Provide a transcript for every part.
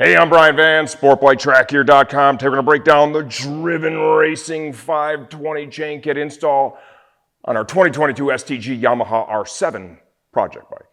Hey, I'm Brian Van, SportbikeTrackGear.com. Today we're going to break down the Driven Racing 520 chain kit install on our 2022 STG Yamaha R7 project bike.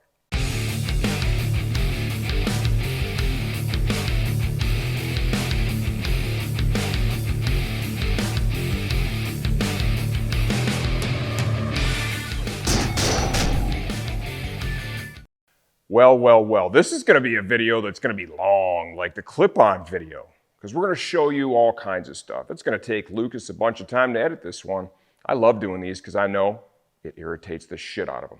Well, this is going to be a video that's going to be long, like the clip-on video, because we're going to show you all kinds of stuff. It's going to take Lucas a bunch of time to edit this one. I love doing these because I know it irritates the shit out of him.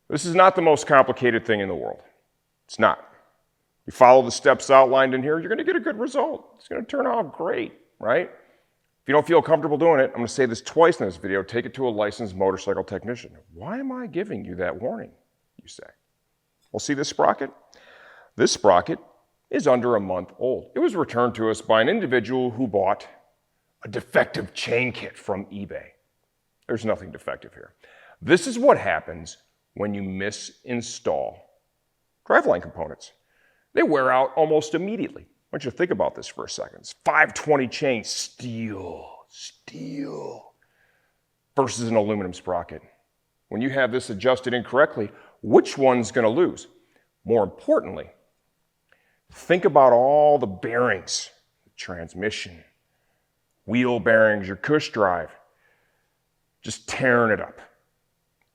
This is not the most complicated thing in the world. It's not. You follow the steps outlined in here, you're going to get a good result. It's going to turn out great, right? If you don't feel comfortable doing it, I'm going to say this twice in this video, take it to a licensed motorcycle technician. Why am I giving you that warning, you say? Well, see this sprocket? This sprocket is under a month old. It was returned to us by an individual who bought a defective chain kit from eBay. There's nothing defective here. This is what happens when you misinstall driveline components. They wear out almost immediately. I want you to think about this for a second. It's 520 chain, steel, versus an aluminum sprocket. When you have this adjusted incorrectly, which one's going to lose? More importantly, think about all the bearings, the transmission, wheel bearings, your cush drive, just tearing it up.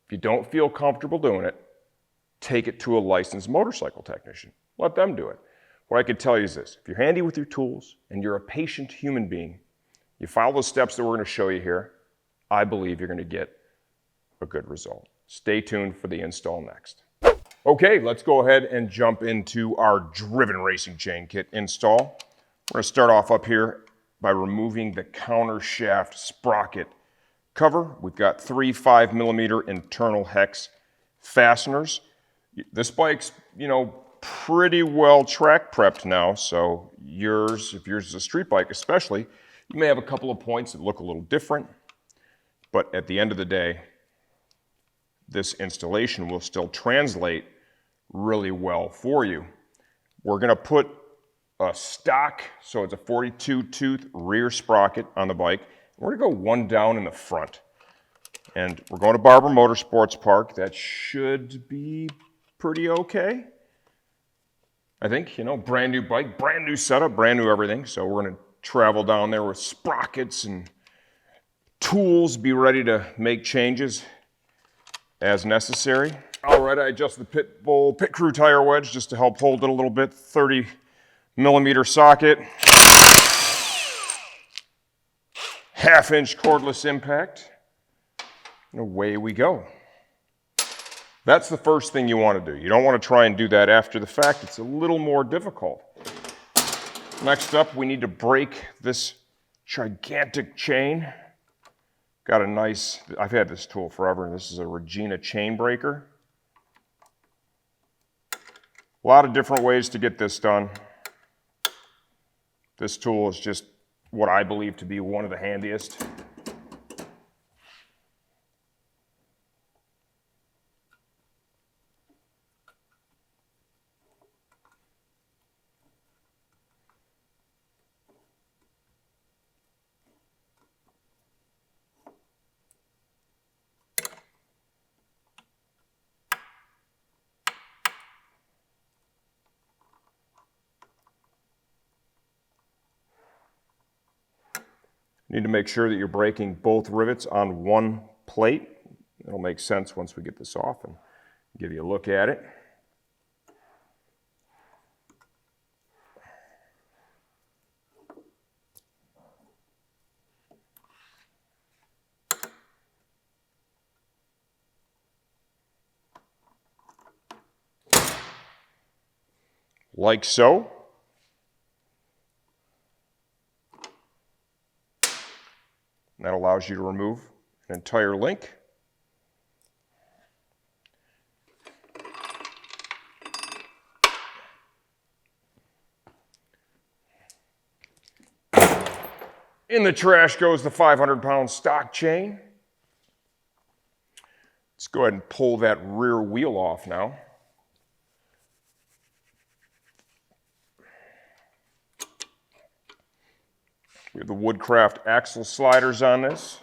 If you don't feel comfortable doing it, take it to a licensed motorcycle technician. Let them do it. What I can tell you is this: if you're handy with your tools and you're a patient human being, you follow the steps that we're going to show you here, I believe you're going to get a good result. Stay tuned for the install next. Okay, let's go ahead and jump into our Driven Racing chain kit install. We're going to start off up here by removing the counter shaft sprocket cover. We've got 3 5mm internal hex fasteners. This bike's, pretty well track prepped now, so if yours is a street bike especially, you may have a couple of points that look a little different, but at the end of the day, this installation will still translate really well for you. We're going to put a stock, so it's a 42 tooth rear sprocket on the bike. We're going to go one down in the front, and we're going to Barber Motorsports Park. That should be pretty okay. I think, brand new bike, brand new setup, brand new everything. So we're going to travel down there with sprockets and tools, be ready to make changes as necessary. All right, I adjust the pit crew tire wedge just to help hold it a little bit. 30mm socket. 1/2-inch cordless impact. And away we go. That's the first thing you want to do. You don't want to try and do that after the fact. It's a little more difficult. Next up, we need to break this gigantic chain. Got a nice, I've had this tool forever, and this is a Regina chain breaker. A lot of different ways to get this done. This tool is just what I believe to be one of the handiest. You need to make sure that you're breaking both rivets on one plate. It'll make sense once we get this off and give you a look at it. Like so. That allows you to remove an entire link. In the trash goes the 500-pound stock chain. Let's go ahead and pull that rear wheel off now. We have the Woodcraft axle sliders on this.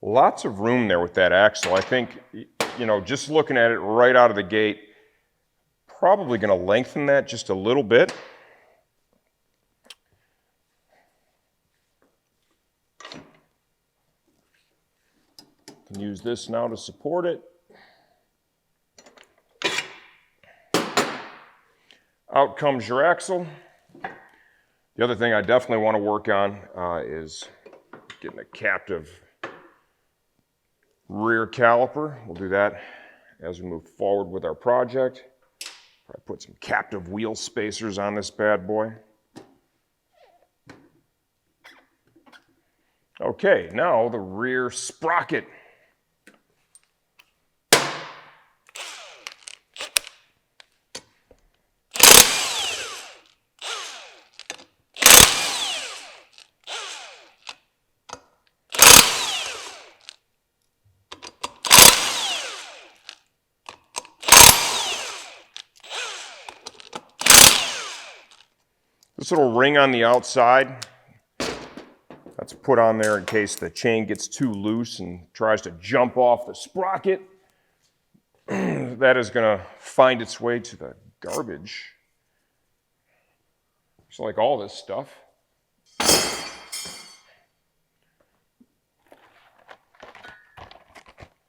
Lots of room there with that axle. I think, you know, just looking at it right out of the gate, probably going to lengthen that just a little bit. Can use this now to support it. Out comes your axle. The other thing I definitely want to work on is getting a captive rear caliper. We'll do that as we move forward with our project. Probably put some captive wheel spacers on this bad boy. Okay, now the rear sprocket. This little ring on the outside, that's put on there in case the chain gets too loose and tries to jump off the sprocket. That is going to find its way to the garbage. Just like all this stuff.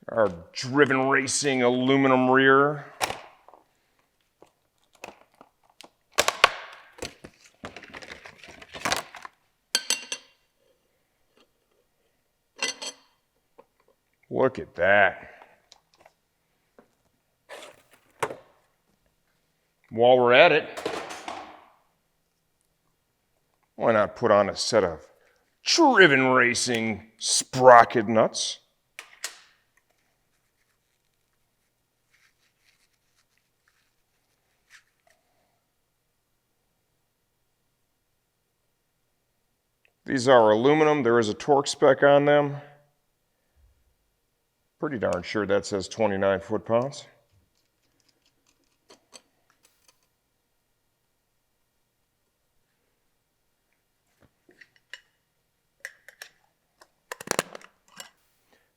Our driven racing aluminum rear. Look at that. While we're at it, why not put on a set of driven racing sprocket nuts? These are aluminum. There is a torque spec on them. Pretty darn sure that says 29 foot-pounds.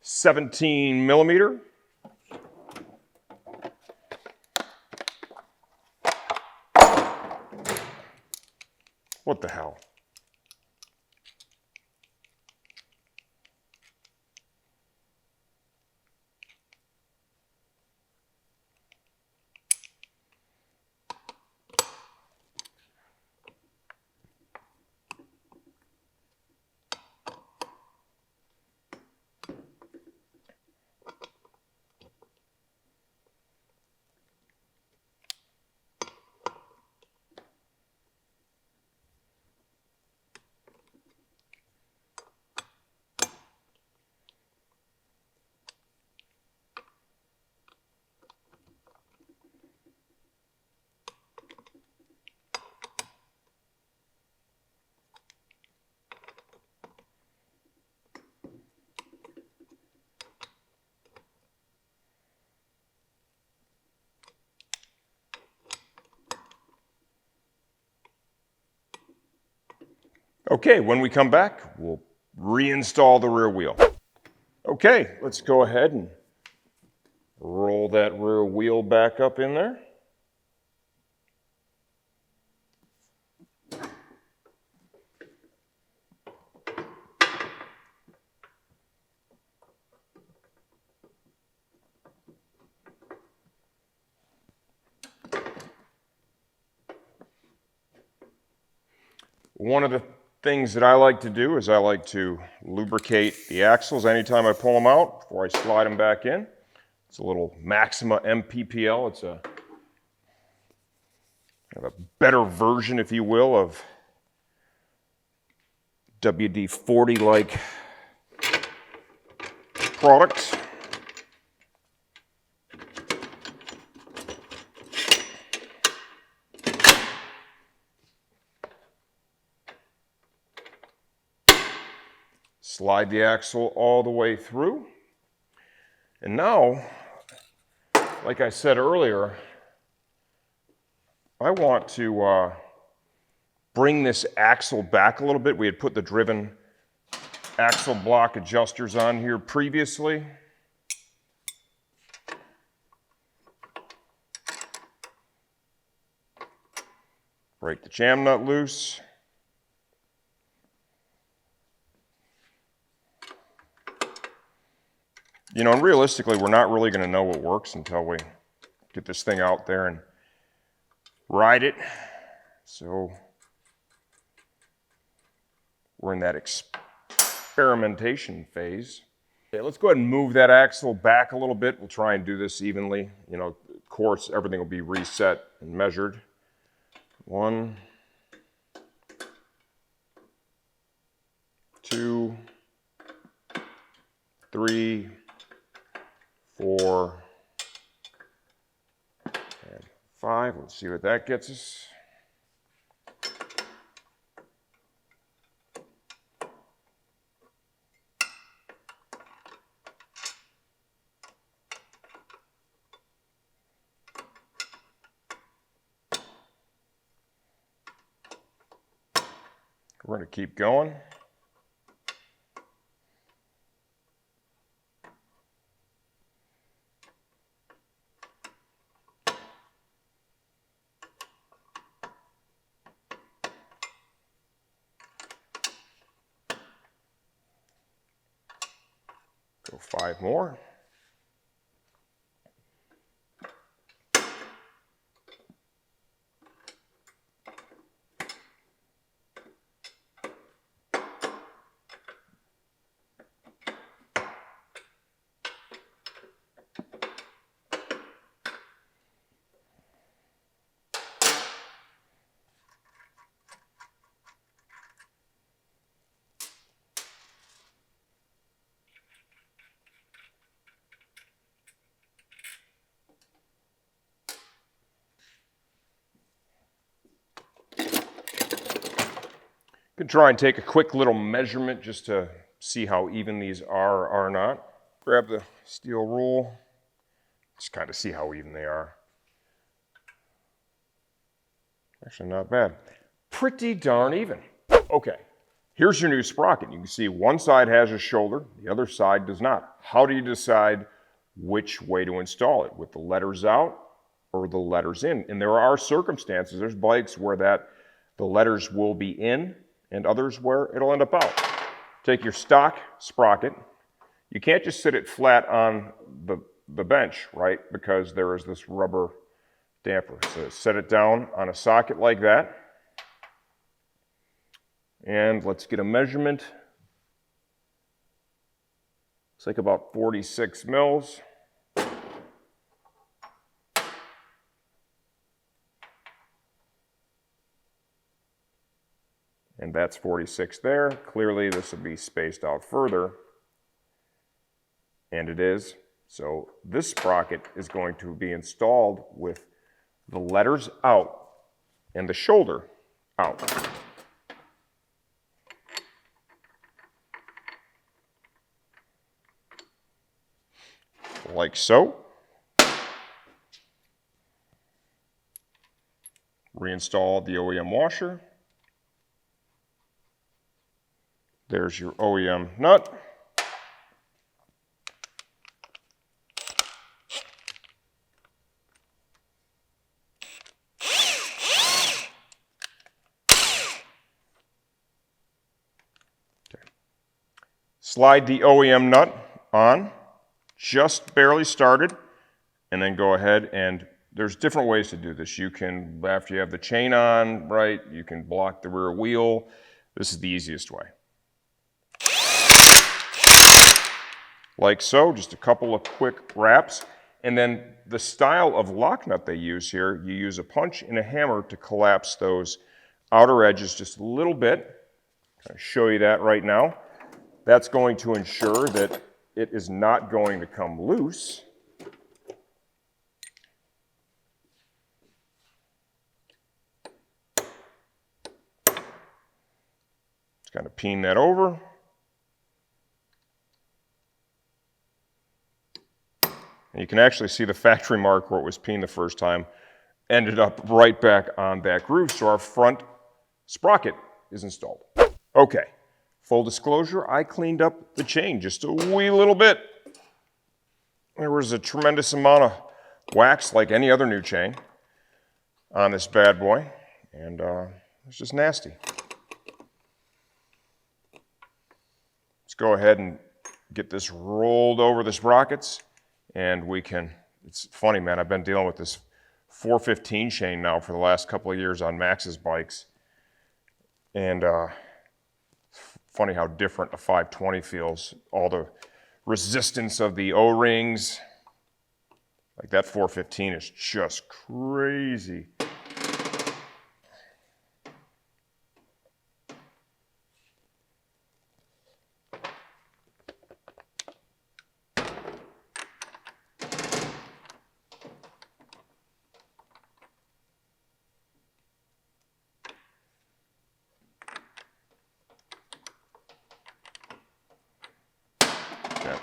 $17mm. What the hell? Okay, when we come back, we'll reinstall the rear wheel. Okay, let's go ahead and roll that rear wheel back up in there. One of the things that I like to do is I like to lubricate the axles anytime I pull them out before I slide them back in. It's a little Maxima MPPL. It's a kind of a better version, if you will, of WD-40-like product. Slide the axle all the way through. And now, like I said earlier, I want to bring this axle back a little bit. We had put the driven axle block adjusters on here previously. Break the jam nut loose. You know, and realistically, we're not really going to know what works until we get this thing out there and ride it. So we're in that experimentation phase. Okay, let's go ahead and move that axle back a little bit. We'll try and do this evenly. You know, of course, everything will be reset and measured. 1, 2, 3, 4, and 5. Let's see what that gets us. We're going to keep going. Go 5 more. Could try and take a quick little measurement just to see how even these are or are not. Grab the steel rule, just kind of see how even they are. Actually not bad. Pretty darn even. Okay, here's your new sprocket. You can see one side has a shoulder, the other side does not. How do you decide which way to install it? With the letters out or the letters in? And there are circumstances, there's bikes where the letters will be in and others where it'll end up out. Take your stock sprocket. You can't just sit it flat on the bench, right? Because there is this rubber damper. So set it down on a socket like that. And let's get a measurement. Looks like about 46 mils. And that's 46 there. Clearly this will be spaced out further. And it is. So this sprocket is going to be installed with the letters out and the shoulder out. Like so. Reinstall the OEM washer. There's your OEM nut. Okay. Slide the OEM nut on, just barely started, and then go ahead and there's different ways to do this. You can, after you have the chain on, right, you can block the rear wheel. This is the easiest way. Like so, just a couple of quick wraps. And then the style of lock nut they use here, you use a punch and a hammer to collapse those outer edges just a little bit. I'll show you that right now. That's going to ensure that it is not going to come loose. Just kind of peen that over. And you can actually see the factory mark where it was peened the first time, ended up right back on that groove, so our front sprocket is installed. Okay, full disclosure, I cleaned up the chain just a wee little bit. There was a tremendous amount of wax, like any other new chain, on this bad boy, and it's just nasty. Let's go ahead and get this rolled over the sprockets, and we can, it's funny, man, I've been dealing with this 415 chain now for the last couple of years on Max's bikes, and funny how different a 520 feels. All the resistance of the O-rings, like that 415 is just crazy.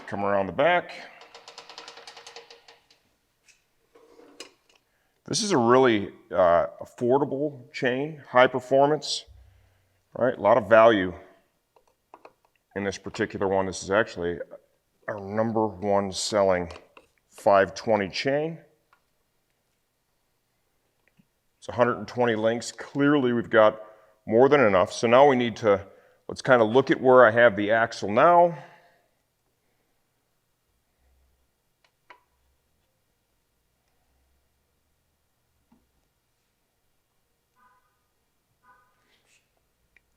Come around the back. This is a really affordable chain, high performance, right? A lot of value in this particular one. This is actually our #1 selling 520 chain. It's 120 links. Clearly we've got more than enough. So now we need to, let's kind of look at where I have the axle now.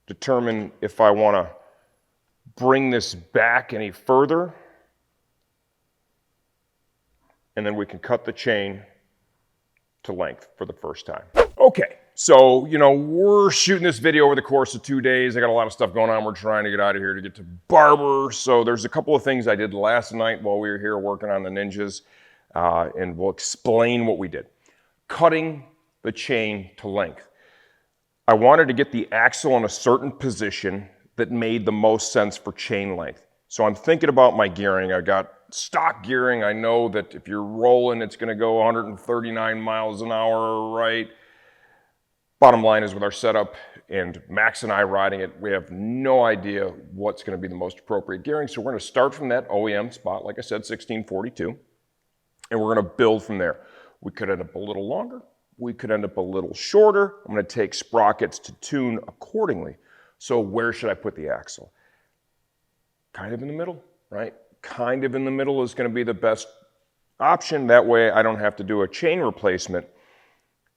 Determine if I want to bring this back any further, and then we can cut the chain to length for the first time. Okay, so, you know, we're shooting this video over the course of 2 days. I got a lot of stuff going on. We're trying to get out of here to get to Barber. So there's a couple of things I did last night while we were here working on the Ninjas, and we'll explain what we did. Cutting the chain to length. I wanted to get the axle in a certain position that made the most sense for chain length. So I'm thinking about my gearing. I got stock gearing. I know that if you're rolling, it's going to go 139 miles an hour, right? Bottom line is with our setup and Max and I riding it, we have no idea what's going to be the most appropriate gearing. So we're going to start from that OEM spot, like I said, 1642, and we're going to build from there. We could end up a little longer. We could end up a little shorter. I'm going to take sprockets to tune accordingly. So where should I put the axle? Kind of in the middle, right? Kind of in the middle is going to be the best option. That way I don't have to do a chain replacement,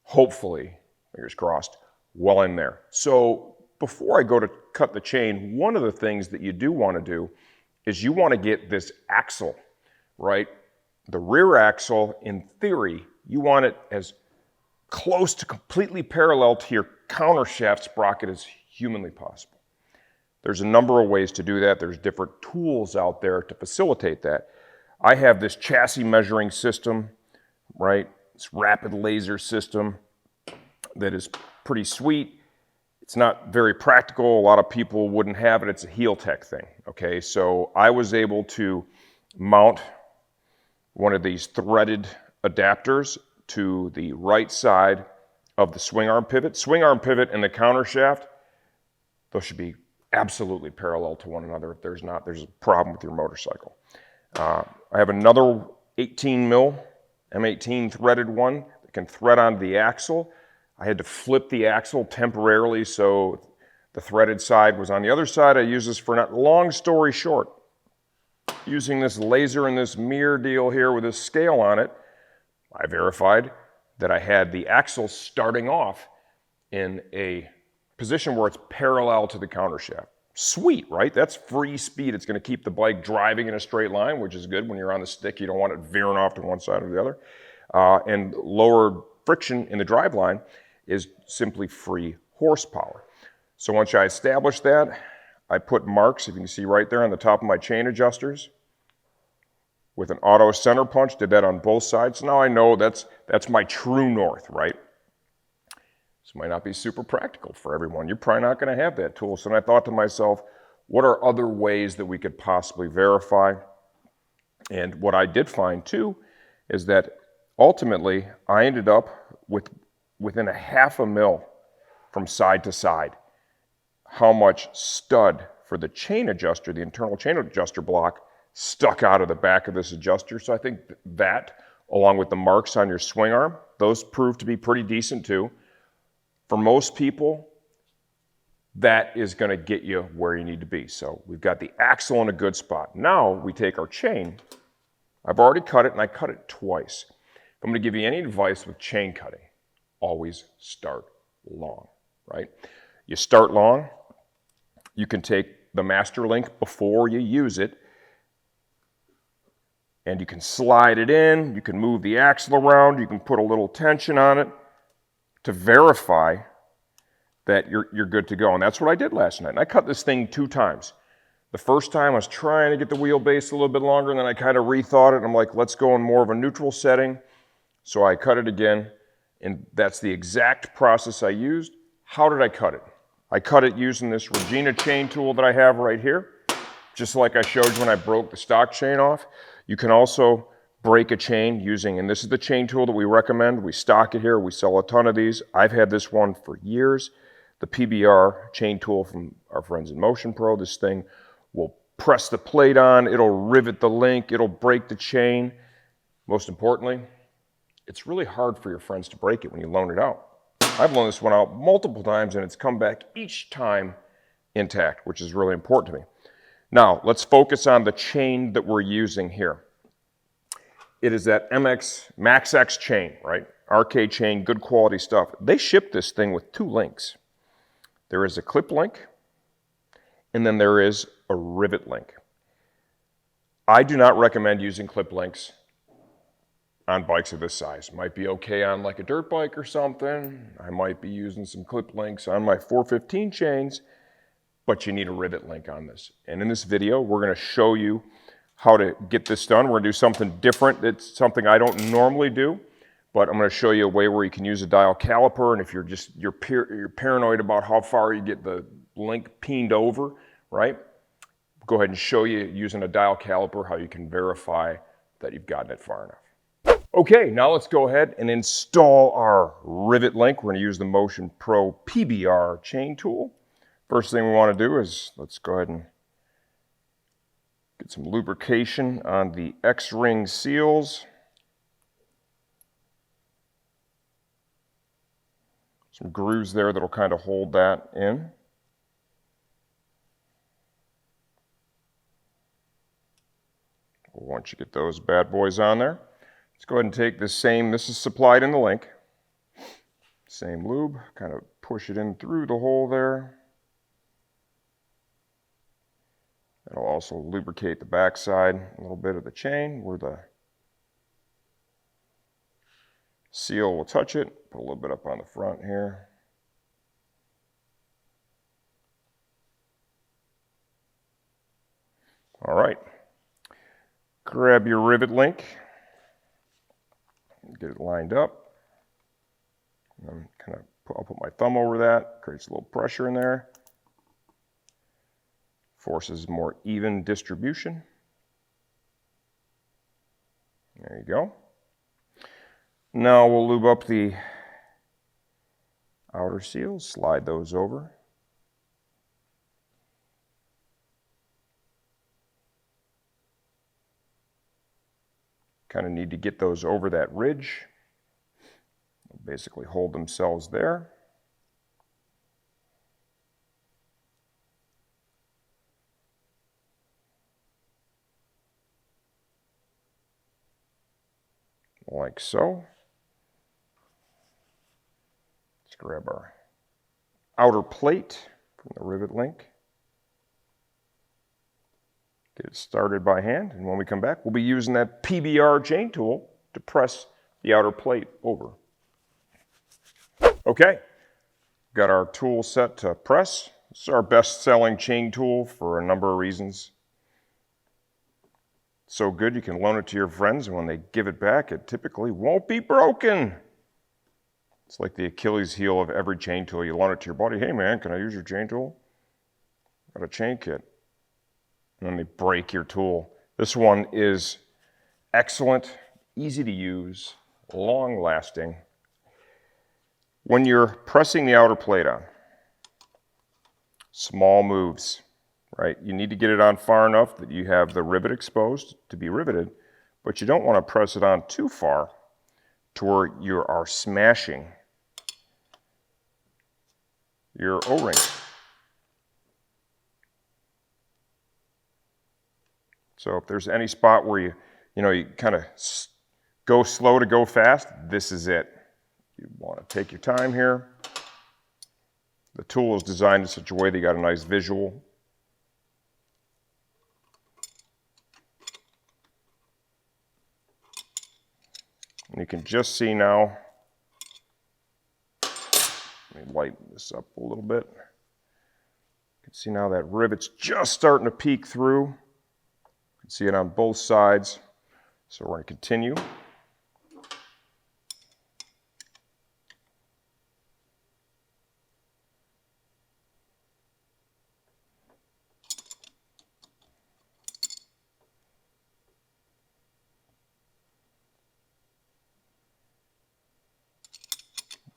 hopefully, fingers crossed, while I'm there. So before I go to cut the chain, one of the things that you do want to do is you want to get this axle, right? The rear axle, in theory, you want it as close to completely parallel to your countershaft sprocket as humanly possible. There's a number of ways to do that. There's different tools out there to facilitate that. I have this chassis measuring system, right? This rapid laser system that is pretty sweet. It's not very practical. A lot of people wouldn't have it. It's a heel tech thing, okay? So I was able to mount one of these threaded adapters to the right side of the swing arm pivot. Swing arm pivot and the counter shaft, those should be absolutely parallel to one another. If there's not, there's a problem with your motorcycle. I have another 18 mil M18 threaded one that can thread onto the axle. I had to flip the axle temporarily so the threaded side was on the other side. I use this for not, long story short, using this laser and this mirror deal here with this scale on it, I verified that I had the axle starting off in a position where it's parallel to the countershaft. Sweet, right? That's free speed. It's going to keep the bike driving in a straight line, which is good when you're on the stick. You don't want it veering off to one side or the other. And lower friction in the drive line is simply free horsepower. So once I established that, I put marks, if you can see right there on the top of my chain adjusters, with an auto center punch, did that on both sides. So now I know that's my true north, right? This might not be super practical for everyone. You're probably not going to have that tool. So I thought to myself, what are other ways that we could possibly verify? And what I did find too is that ultimately I ended up within a half a mil from side to side how much stud for the chain adjuster, the internal chain adjuster block, stuck out of the back of this adjuster. So I think that, along with the marks on your swing arm, those prove to be pretty decent too. For most people, that is going to get you where you need to be. So we've got the axle in a good spot. Now we take our chain. I've already cut it, and I cut it twice. If I'm going to give you any advice with chain cutting, always start long, right? You start long, you can take the master link before you use it, and you can slide it in, you can move the axle around, you can put a little tension on it to verify that you're good to go. And that's what I did last night. And I cut this thing 2 times. The first time I was trying to get the wheelbase a little bit longer, and then I kind of rethought it, and I'm like, let's go in more of a neutral setting. So I cut it again, and that's the exact process I used. How did I cut it? I cut it using this Regina chain tool that I have right here, just like I showed you when I broke the stock chain off. You can also break a chain using, and this is the chain tool that we recommend. We stock it here. We sell a ton of these. I've had this one for years. The PBR chain tool from our friends at Motion Pro. This thing will press the plate on. It'll rivet the link. It'll break the chain. Most importantly, it's really hard for your friends to break it when you loan it out. I've loaned this one out multiple times, and it's come back each time intact, which is really important to me. Now, let's focus on the chain that we're using here. It is that MX Max X chain, right? RK chain, good quality stuff. They ship this thing with 2 links. There is a clip link, and then there is a rivet link. I do not recommend using clip links on bikes of this size. Might be okay on like a dirt bike or something. I might be using some clip links on my 415 chains, but you need a rivet link on this. And in this video, we're going to show you how to get this done. We're going to do something different. It's something I don't normally do, but I'm going to show you a way where you can use a dial caliper, and if you're paranoid about how far you get the link peened over, right? Go ahead and show you using a dial caliper how you can verify that you've gotten it far enough. Okay, now let's go ahead and install our rivet link. We're going to use the Motion Pro PBR chain tool. First thing we want to do is let's go ahead and get some lubrication on the X-ring seals. Some grooves there that'll kind of hold that in. Once you get those bad boys on there, let's go ahead and take this is supplied in the link. Same lube, kind of push it in through the hole there. It'll also lubricate the backside, a little bit of the chain where the seal will touch it. Put a little bit up on the front here. All right. Grab your rivet link. Get it lined up. And I'll put my thumb over that. Creates a little pressure in there. Forces more even distribution. There you go. Now we'll lube up the outer seals, slide those over. Kind of need to get those over that ridge. They'll basically hold themselves there. Like so. Let's grab our outer plate from the rivet link. Get it started by hand, and when we come back, we'll be using that PBR chain tool to press the outer plate over. Okay, got our tool set to press. This is our best-selling chain tool for a number of reasons. So good you can loan it to your friends, and when they give it back, it typically won't be broken. It's like the Achilles heel of every chain tool. You loan it to your buddy, hey man, can I use your chain tool? Got a chain kit. And then they break your tool. This one is excellent, easy to use, long lasting. When you're pressing the outer plate on, small moves, right? You need to get it on far enough that you have the rivet exposed to be riveted, but you don't want to press it on too far to where you are smashing your O-ring. So if there's any spot where you kind of go slow to go fast, this is it. You want to take your time here. The tool is designed in such a way that you got a nice visual. And you can just see now, let me lighten this up a little bit. You can see now that rivet's just starting to peek through. You can see it on both sides. So we're going to continue.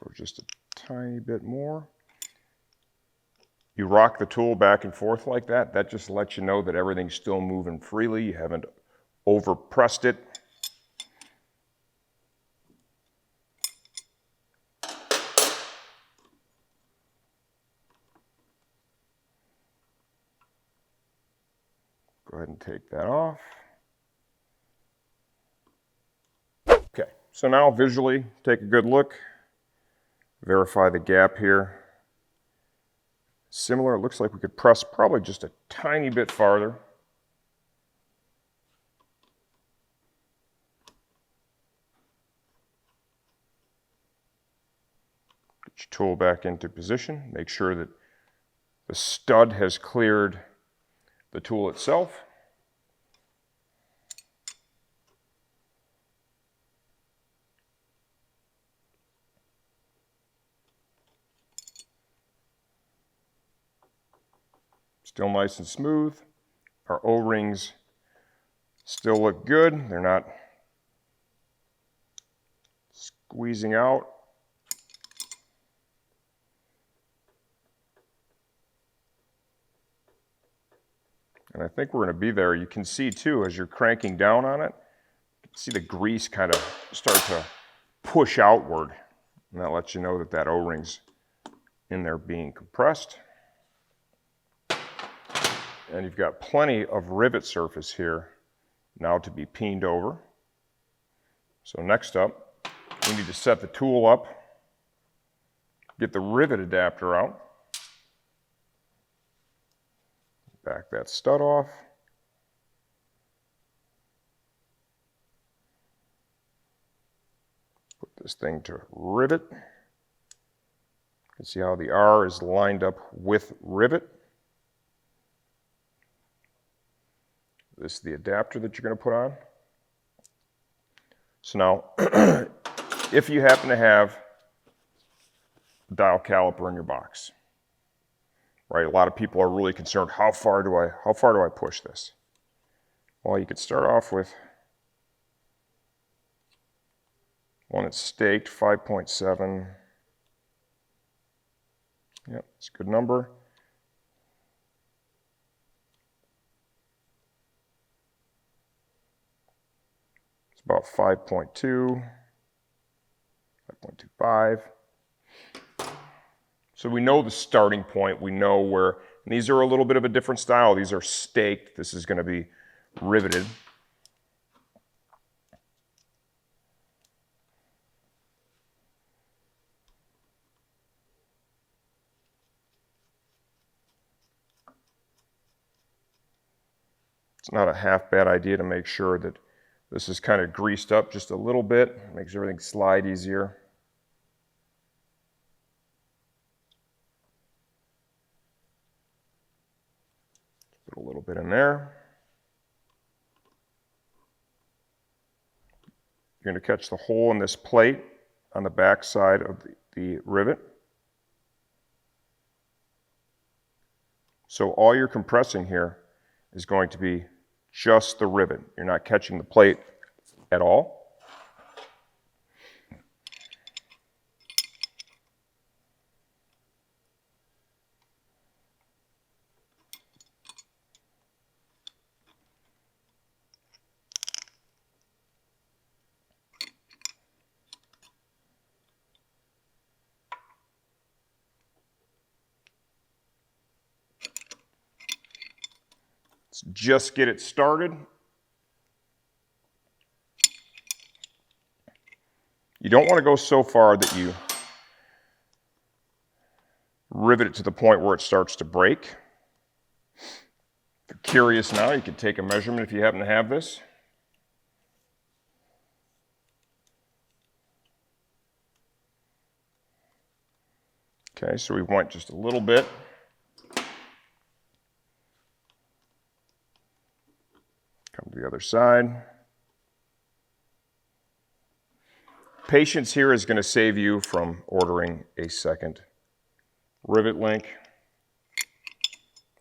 Or just a tiny bit more. You rock the tool back and forth like that. That just lets you know that everything's still moving freely. You haven't overpressed it. Go ahead and take that off. Okay, so now visually take a good look. Verify the gap here. Similar, it looks like we could press probably just a tiny bit farther. Get your tool back into position. Make sure that the stud has cleared the tool itself. Still nice and smooth. Our O-rings still look good. They're not squeezing out. And I think we're going to be there. You can see too, as you're cranking down on it, you can see the grease kind of start to push outward. And that lets you know that that O-ring's in there being compressed. And you've got plenty of rivet surface here now to be peened over. So next up, we need to set the tool up, get the rivet adapter out, back that stud off, put this thing to rivet. You can see how the R is lined up with rivet. This is the adapter that you're going to put on. So now, if you happen to have a dial caliper in your box, right? A lot of people are really concerned, how far do I push this? Well, you could start off with one that's staked, 5.7. Yep, it's a good number. About 5.2, 5.25. So we know the starting point. We know where, and these are a little bit of a different style. These are staked. This is going to be riveted. It's not a half bad idea to make sure that this is kind of greased up just a little bit. Makes everything slide easier. Put a little bit in there. You're going to catch the hole in this plate on the back side of the rivet. So all you're compressing here is going to be just the rivet. You're not catching the plate at all. Let's just get it started. You don't want to go so far that you rivet it to the point where it starts to break. If you're curious now, you can take a measurement if you happen to have this. Okay, so we went just a little bit. Come to the other side. Patience here is going to save you from ordering a second rivet link.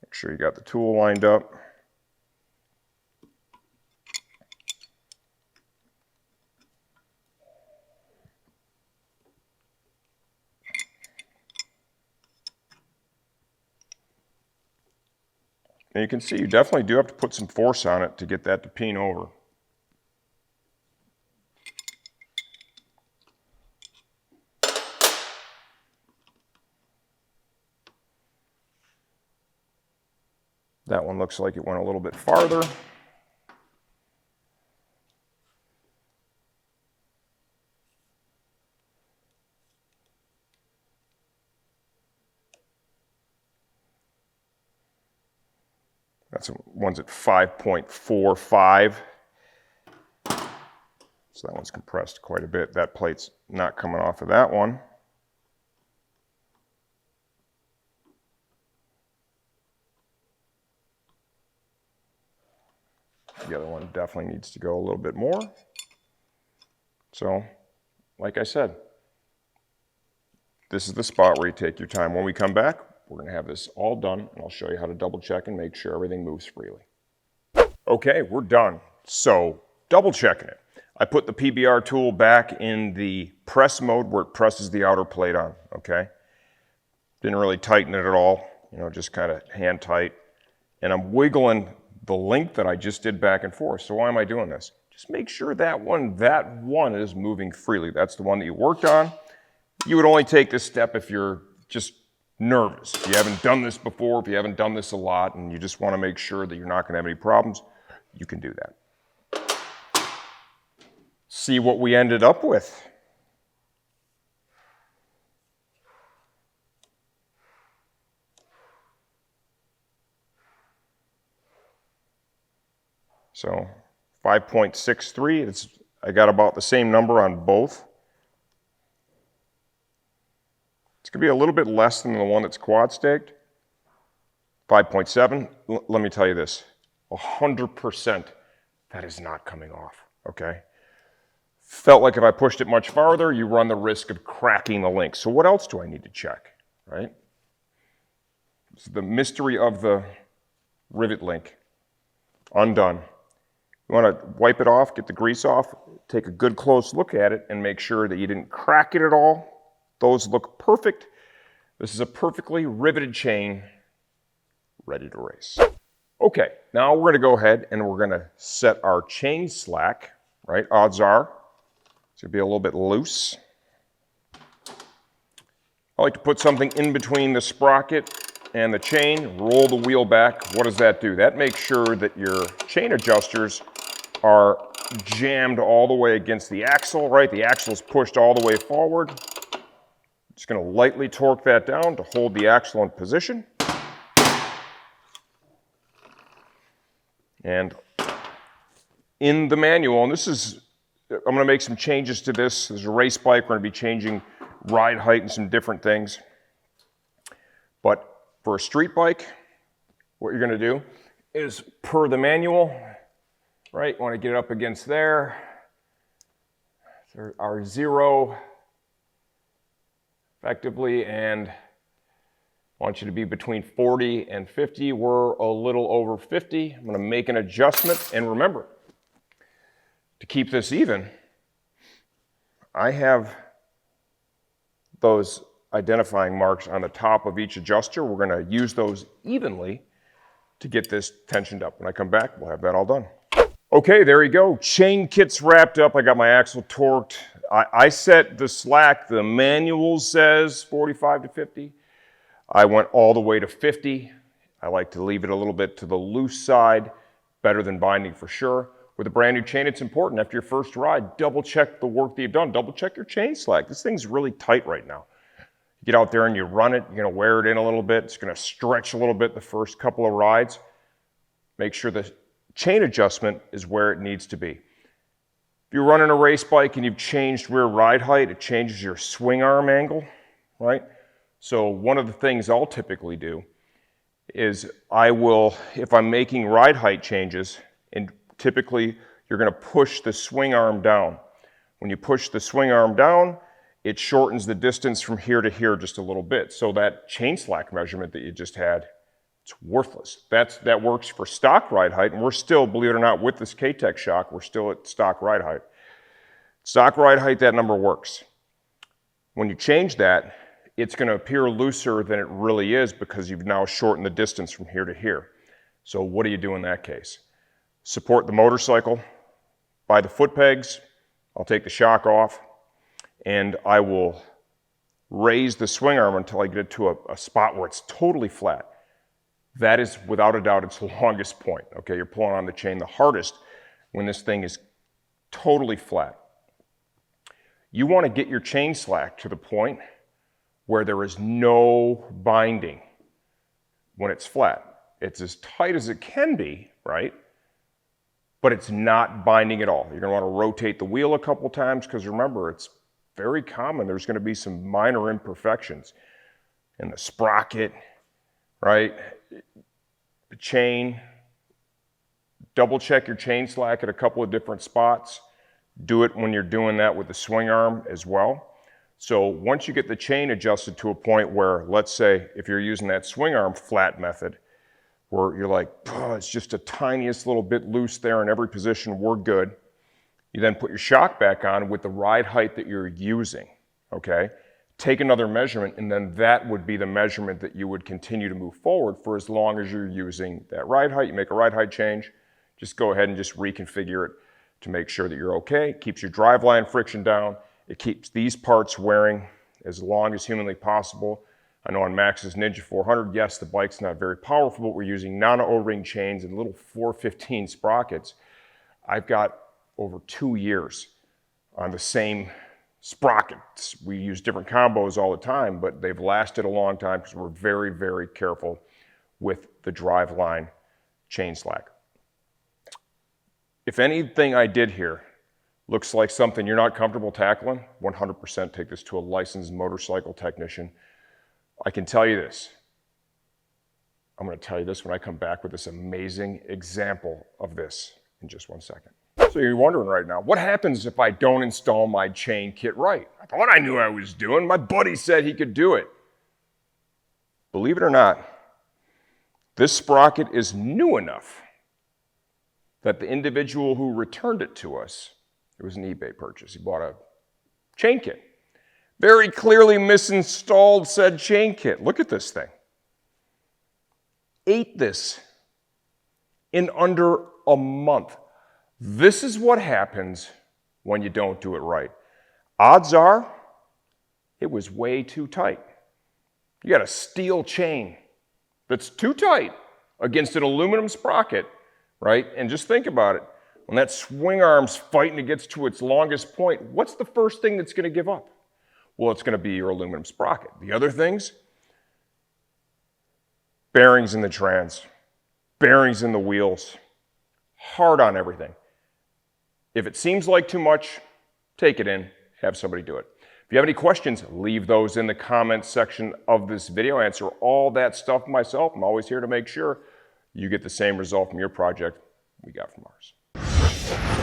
Make sure you got the tool lined up. And you can see you definitely do have to put some force on it to get that to peen over. That one looks like it went a little bit farther. That's one's at 5.45. So that one's compressed quite a bit. That plate's not coming off of that one. The other one definitely needs to go a little bit more. So, like I said, this is the spot where you take your time. When we come back, we're going to have this all done, and I'll show you how to double check and make sure everything moves freely. Okay, we're done. So, double checking it. I put the PBR tool back in the press mode where it presses the outer plate on, okay? Didn't really tighten it at all, you know, just kind of hand tight. And I'm wiggling the link that I just did back and forth. So why am I doing this? Just make sure that one is moving freely. That's the one that you worked on. You would only take this step if you're just nervous. If you haven't done this before, if you haven't done this a lot, and you just want to make sure that you're not going to have any problems, you can do that. See what we ended up with. So 5.63, I got about the same number on both. It's going to be a little bit less than the one that's quad staked. 5.7, let me tell you this, 100% that is not coming off, okay? Felt like if I pushed it much farther, you run the risk of cracking the link. So what else do I need to check, right? It's the mystery of the rivet link. Undone. You want to wipe it off, get the grease off, take a good close look at it and make sure that you didn't crack it at all. Those look perfect. This is a perfectly riveted chain, ready to race. Okay, now we're going to go ahead and we're going to set our chain slack, right? Odds are it's going to be a little bit loose. I like to put something in between the sprocket and the chain, roll the wheel back. What does that do? That makes sure that your chain adjusters are jammed all the way against the axle, right? The axle is pushed all the way forward. Just going to lightly torque that down to hold the axle in position. And in the manual, and I'm going to make some changes to this. This is a race bike. We're going to be changing ride height and some different things. But for a street bike, what you're going to do is, per the manual, right, you want to get it up against there. Our zero, effectively, and I want you to be between 40 and 50. We're a little over 50. I'm going to make an adjustment. And remember, to keep this even, I have those identifying marks on the top of each adjuster. We're going to use those evenly to get this tensioned up. When I come back, we'll have that all done. Okay, there you go. Chain kit's wrapped up. I got my axle torqued. I set the slack, the manual says 45 to 50. I went all the way to 50. I like to leave it a little bit to the loose side, better than binding for sure. With a brand new chain, it's important after your first ride, double check the work that you've done, double check your chain slack. This thing's really tight right now. You get out there and you run it, you're gonna wear it in a little bit, it's gonna stretch a little bit the first couple of rides. Make sure the chain adjustment is where it needs to be. If you're running a race bike and you've changed rear ride height, it changes your swing arm angle, right? So one of the things I'll typically do is if I'm making ride height changes, and typically you're gonna push the swing arm down. When you push the swing arm down, it shortens the distance from here to here just a little bit. So that chain slack measurement that you just had, it's worthless. That works for stock ride height, and we're still, believe it or not, with this K-Tech shock, we're still at stock ride height. Stock ride height, that number works. When you change that, it's gonna appear looser than it really is because you've now shortened the distance from here to here. So what do you do in that case? Support the motorcycle by the foot pegs. I'll take the shock off, and I will raise the swing arm until I get it to a spot where it's totally flat. That is, without a doubt, its longest point. Okay, you're pulling on the chain the hardest when this thing is totally flat. You want to get your chain slack to the point where there is no binding when it's flat. It's as tight as it can be, right? But it's not binding at all. You're going to want to rotate the wheel a couple times because remember, it's very common. There's going to be some minor imperfections in the sprocket, right? The chain. Double check your chain slack at a couple of different spots. Do it when you're doing that with the swing arm as well. So once you get the chain adjusted to a point where, let's say, if you're using that swing arm flat method, where you're like, oh, it's just a tiniest little bit loose there in every position, we're good. You then put your shock back on with the ride height that you're using, okay? Take another measurement, and then that would be the measurement that you would continue to move forward for as long as you're using that ride height. You make a ride height change, just go ahead and just reconfigure it to make sure that you're okay. It keeps your driveline friction down. It keeps these parts wearing as long as humanly possible. I know on Max's Ninja 400, yes, the bike's not very powerful, but we're using non-O-ring chains and little 415 sprockets. I've got over 2 years on the same sprockets. We use different combos all the time, but they've lasted a long time because we're very, very careful with the driveline chain slack. If anything I did here looks like something you're not comfortable tackling, 100% take this to a licensed motorcycle technician. I can tell you this. I'm going to tell you this when I come back with this amazing example of this in just 1 second. So you're wondering right now, what happens if I don't install my chain kit right? I thought I knew what I was doing. My buddy said he could do it. Believe it or not, this sprocket is new enough that the individual who returned it to us, it was an eBay purchase. He bought a chain kit. Very clearly misinstalled said chain kit. Look at this thing. Ate this in under a month. This is what happens when you don't do it right. Odds are, it was way too tight. You got a steel chain that's too tight against an aluminum sprocket, right? And just think about it. When that swing arm's fighting to get to its longest point, what's the first thing that's going to give up? Well, it's going to be your aluminum sprocket. The other things, bearings in the trans, bearings in the wheels, hard on everything. If it seems like too much, take it in, have somebody do it. If you have any questions, leave those in the comments section of this video. I answer all that stuff myself. I'm always here to make sure you get the same result from your project we got from ours.